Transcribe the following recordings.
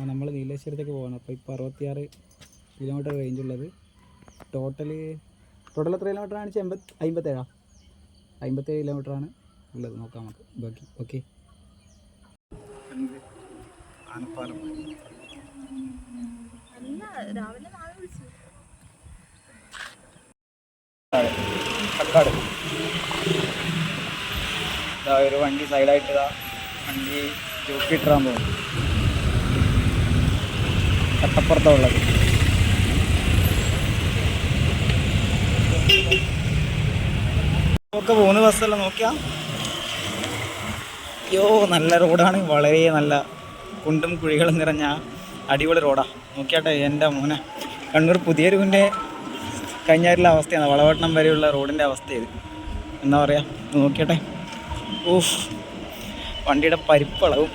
നമ്മൾ നീലേശ്വരത്തേക്ക് പോകണം. അപ്പോൾ ഇപ്പോൾ 66 കിലോമീറ്റർ റേഞ്ച് ഉള്ളത്. ടോട്ടൽ എത്ര കിലോമീറ്റർ ആണ്? 57 കിലോമീറ്ററാണ് ഉള്ളത്. നോക്കാം നമുക്ക് ബാക്കി. ഓക്കെ. ആനപ്പാലം കക്കാട്. ഇതാ ഒരു വണ്ടി സൈഡായിട്ട്, ഇതാ വണ്ടി ജൂപ്പിറ്ററാന്ന് തോന്നുന്നു, കട്ടപ്പുറത്താണ് ഉള്ളത്. ഒക്കെ 3 ബസ്സല്ല നോക്കിയാ. അയ്യോ, നല്ല റോഡാണ്. വളരെ നല്ല കുണ്ടും കുഴികളും നിറഞ്ഞ അടിപൊളി റോഡാണ്. നോക്കിയാട്ടെ എൻ്റെ മോനെ, കണ്ണൂർ പുതിയൊരുവിൻ്റെ കഴിഞ്ഞാലുള്ള അവസ്ഥയാണ്. വളവട്ടണം വരെയുള്ള റോഡിൻ്റെ അവസ്ഥ ഇത്. എന്താ പറയുക, നോക്കിയാട്ടെ. ഓഹ്, വണ്ടിയുടെ പരിപ്പളവും.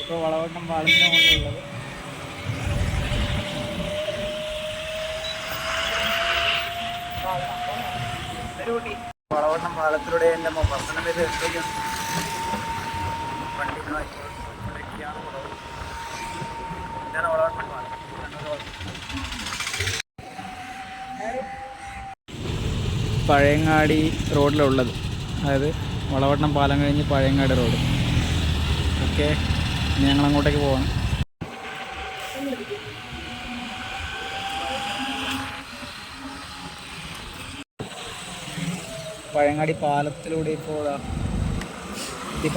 ഇപ്പോൾ വളവട്ടം പാലത്തിൻ്റെ മുകളിലുള്ളത്. വളവട്ടം പാലത്തിലൂടെ എൻ്റെ ഭർത്തനം വരെ എത്തിക്കും. വണ്ടി ഇതാണ് വളവട്ടം പാലം. പഴയങ്ങാടി റോഡിലുള്ളത്, അതായത് വളവട്ടം പാലം കഴിഞ്ഞ് പഴയങ്ങാടി റോഡ്. ഓക്കെ, ഇനി ഞങ്ങൾ അങ്ങോട്ടേക്ക് പോവാണ്. പഴയങ്ങാടി പാലത്തിലൂടെ ഇപ്പോൾ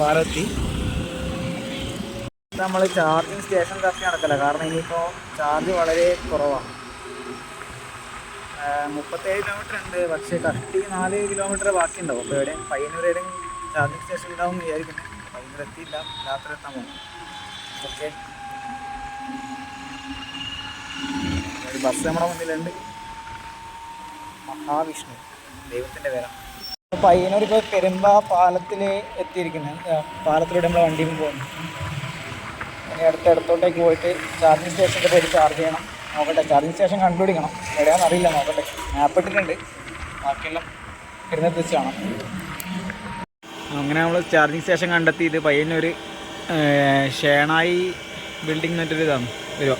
പാലമെത്തി. നമ്മൾ ചാർജിങ് സ്റ്റേഷൻ തപ്പി നടക്കില്ല, കാരണം ഇനിയിപ്പോൾ ചാർജ് വളരെ കുറവാണ്. 37 കിലോമീറ്റർ ഉണ്ട്, പക്ഷേ കഷ്ടി 4 കിലോമീറ്റർ ബാക്കിയുണ്ടാവും. അപ്പോൾ എവിടെയും പയ്യന്നൂർ എവിടെയും ചാർജിങ് സ്റ്റേഷൻ ഉണ്ടാവും എന്ന് വിചാരിക്കുന്നത്. പയ്യന്നൂർ എത്തിയില്ല, രാത്രി എത്താൻ പോകും. ഓക്കെ, ഒരു ബസ് നമ്മുടെ മുന്നിലുണ്ട്. മഹാവിഷ്ണു, ദൈവത്തിൻ്റെ പേരാണ്. പയ്യന്നൂർ ഇപ്പോൾ പെരുമ്പ പാലത്തിൽ എത്തിയിരിക്കുന്നത്. പാലത്തിലൂടെ നമ്മൾ വണ്ടിയിൽ പോകുന്നു. ഇനി അടുത്തോട്ടേക്ക് പോയിട്ട് ചാർജിങ് സ്റ്റേഷൻ്റെ പോയി ചാർജ് ചെയ്യണം. നോക്കട്ടെ, ചാർജിങ് സ്റ്റേഷൻ കണ്ടുപിടിക്കണം. എവിടെയാണെന്ന് അറിയില്ല, നോക്കട്ടെ. മാപ്പ് ഇട്ടിട്ടുണ്ട്, ബാക്കിയെല്ലാം വരുന്നത് വെച്ച് കാണാം. അങ്ങനെ നമ്മൾ ചാർജിങ് സ്റ്റേഷൻ കണ്ടെത്തി. ഇത് പയ്യന്നൂർ ഷേണായി ബിൽഡിംഗ് എന്നിട്ടൊരു ഇതാണ് വരുക.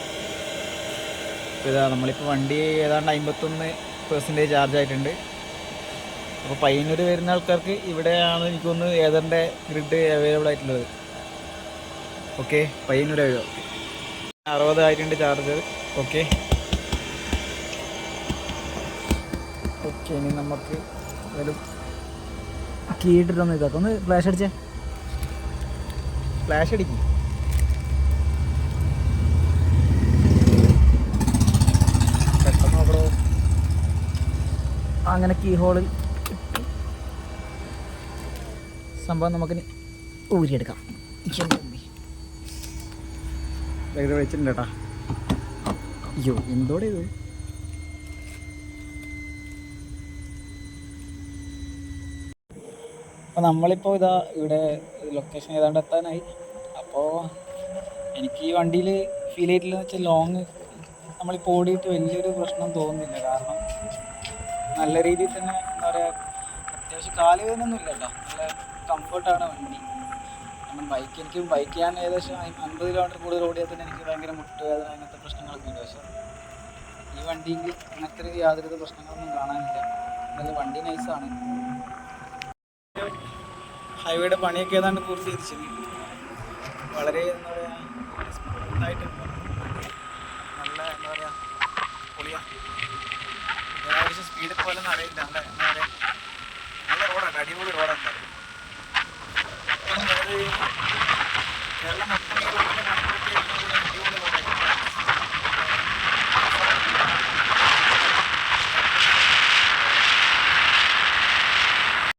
ഇതാ നമ്മളിപ്പോൾ വണ്ടി ഏതാണ്ട് 51% ചാർജ് ആയിട്ടുണ്ട്. അപ്പോൾ പയ്യന്നൂർ വരുന്ന ആൾക്കാർക്ക് ഇവിടെയാണ് എനിക്കൊന്ന് ഏതാണ്ട് ഗ്രിഡ് അവൈലബിൾ ആയിട്ടുള്ളത്. ഓക്കെ, പയ്യന്നൂർ വരിക. 60 ആയിട്ടുണ്ട് ചാർജർ. ഓക്കെ, ഇനി നമുക്ക് ഒരു കീ ഇട്ടിട്ടൊന്ന് ഇതാക്കാം. ഒന്ന് ഫ്ലാഷ് അടിച്ചേ, ഫ്ലാഷ് അടിക്കും. പെട്ടെന്ന് നോക്കണോ. അങ്ങനെ കീ ഹോളിൽ സംഭവം നമുക്കിനി ഊരിയെടുക്കാം. ഇത് വെച്ചിട്ടുണ്ട് കേട്ടാ. അയ്യോ, എന്തോടെ ഇത്. അപ്പോൾ നമ്മളിപ്പോൾ ഇതാ ഇവിടെ ലൊക്കേഷൻ ഏതാണ്ട് എത്താനായി. അപ്പോൾ എനിക്ക് ഈ വണ്ടിയിൽ ഫീൽ ചെയ്തിട്ടില്ലെന്ന് വെച്ചാൽ ലോങ് നമ്മളിപ്പോൾ ഓടിയിട്ട് വലിയൊരു പ്രശ്നം തോന്നുന്നില്ല. കാരണം നല്ല രീതിയിൽ തന്നെ എന്താ പറയുക, അത്യാവശ്യം കാലുവേദനയൊന്നും ഇല്ല കേട്ടോ. നല്ല കംഫർട്ടാണ് വണ്ടി. എനിക്ക് ബൈക്ക് ചെയ്യാൻ ഏകദേശം 50 കിലോമീറ്റർ കൂടുതൽ ഓടിയാൽ തന്നെ എനിക്ക് ഭയങ്കര മുട്ടുവേദന, അങ്ങനത്തെ പ്രശ്നങ്ങളൊക്കെ ഉണ്ട്. പക്ഷേ ഈ വണ്ടിക്ക് അങ്ങനത്തെ യാതൊരു പ്രശ്നങ്ങളൊന്നും കാണാനില്ല. എന്നാലും വണ്ടി നൈസാണ്. ഹൈവേയുടെ പണിയൊക്കെ ഏതാണ്ട് പൂർത്തീകരിച്ചു. വളരെ എന്താ പറയുക, സ്മൂത്തായിട്ട് നല്ല എന്താ പറയുക പൊളിയാണ്. ഏകദേശം സ്പീഡ് പോലെ അറിയില്ല. നല്ല എന്താ പറയുക, നല്ല റോഡാണ്, അടിപൊളി റോഡാണ്. കേരളം മൊത്തം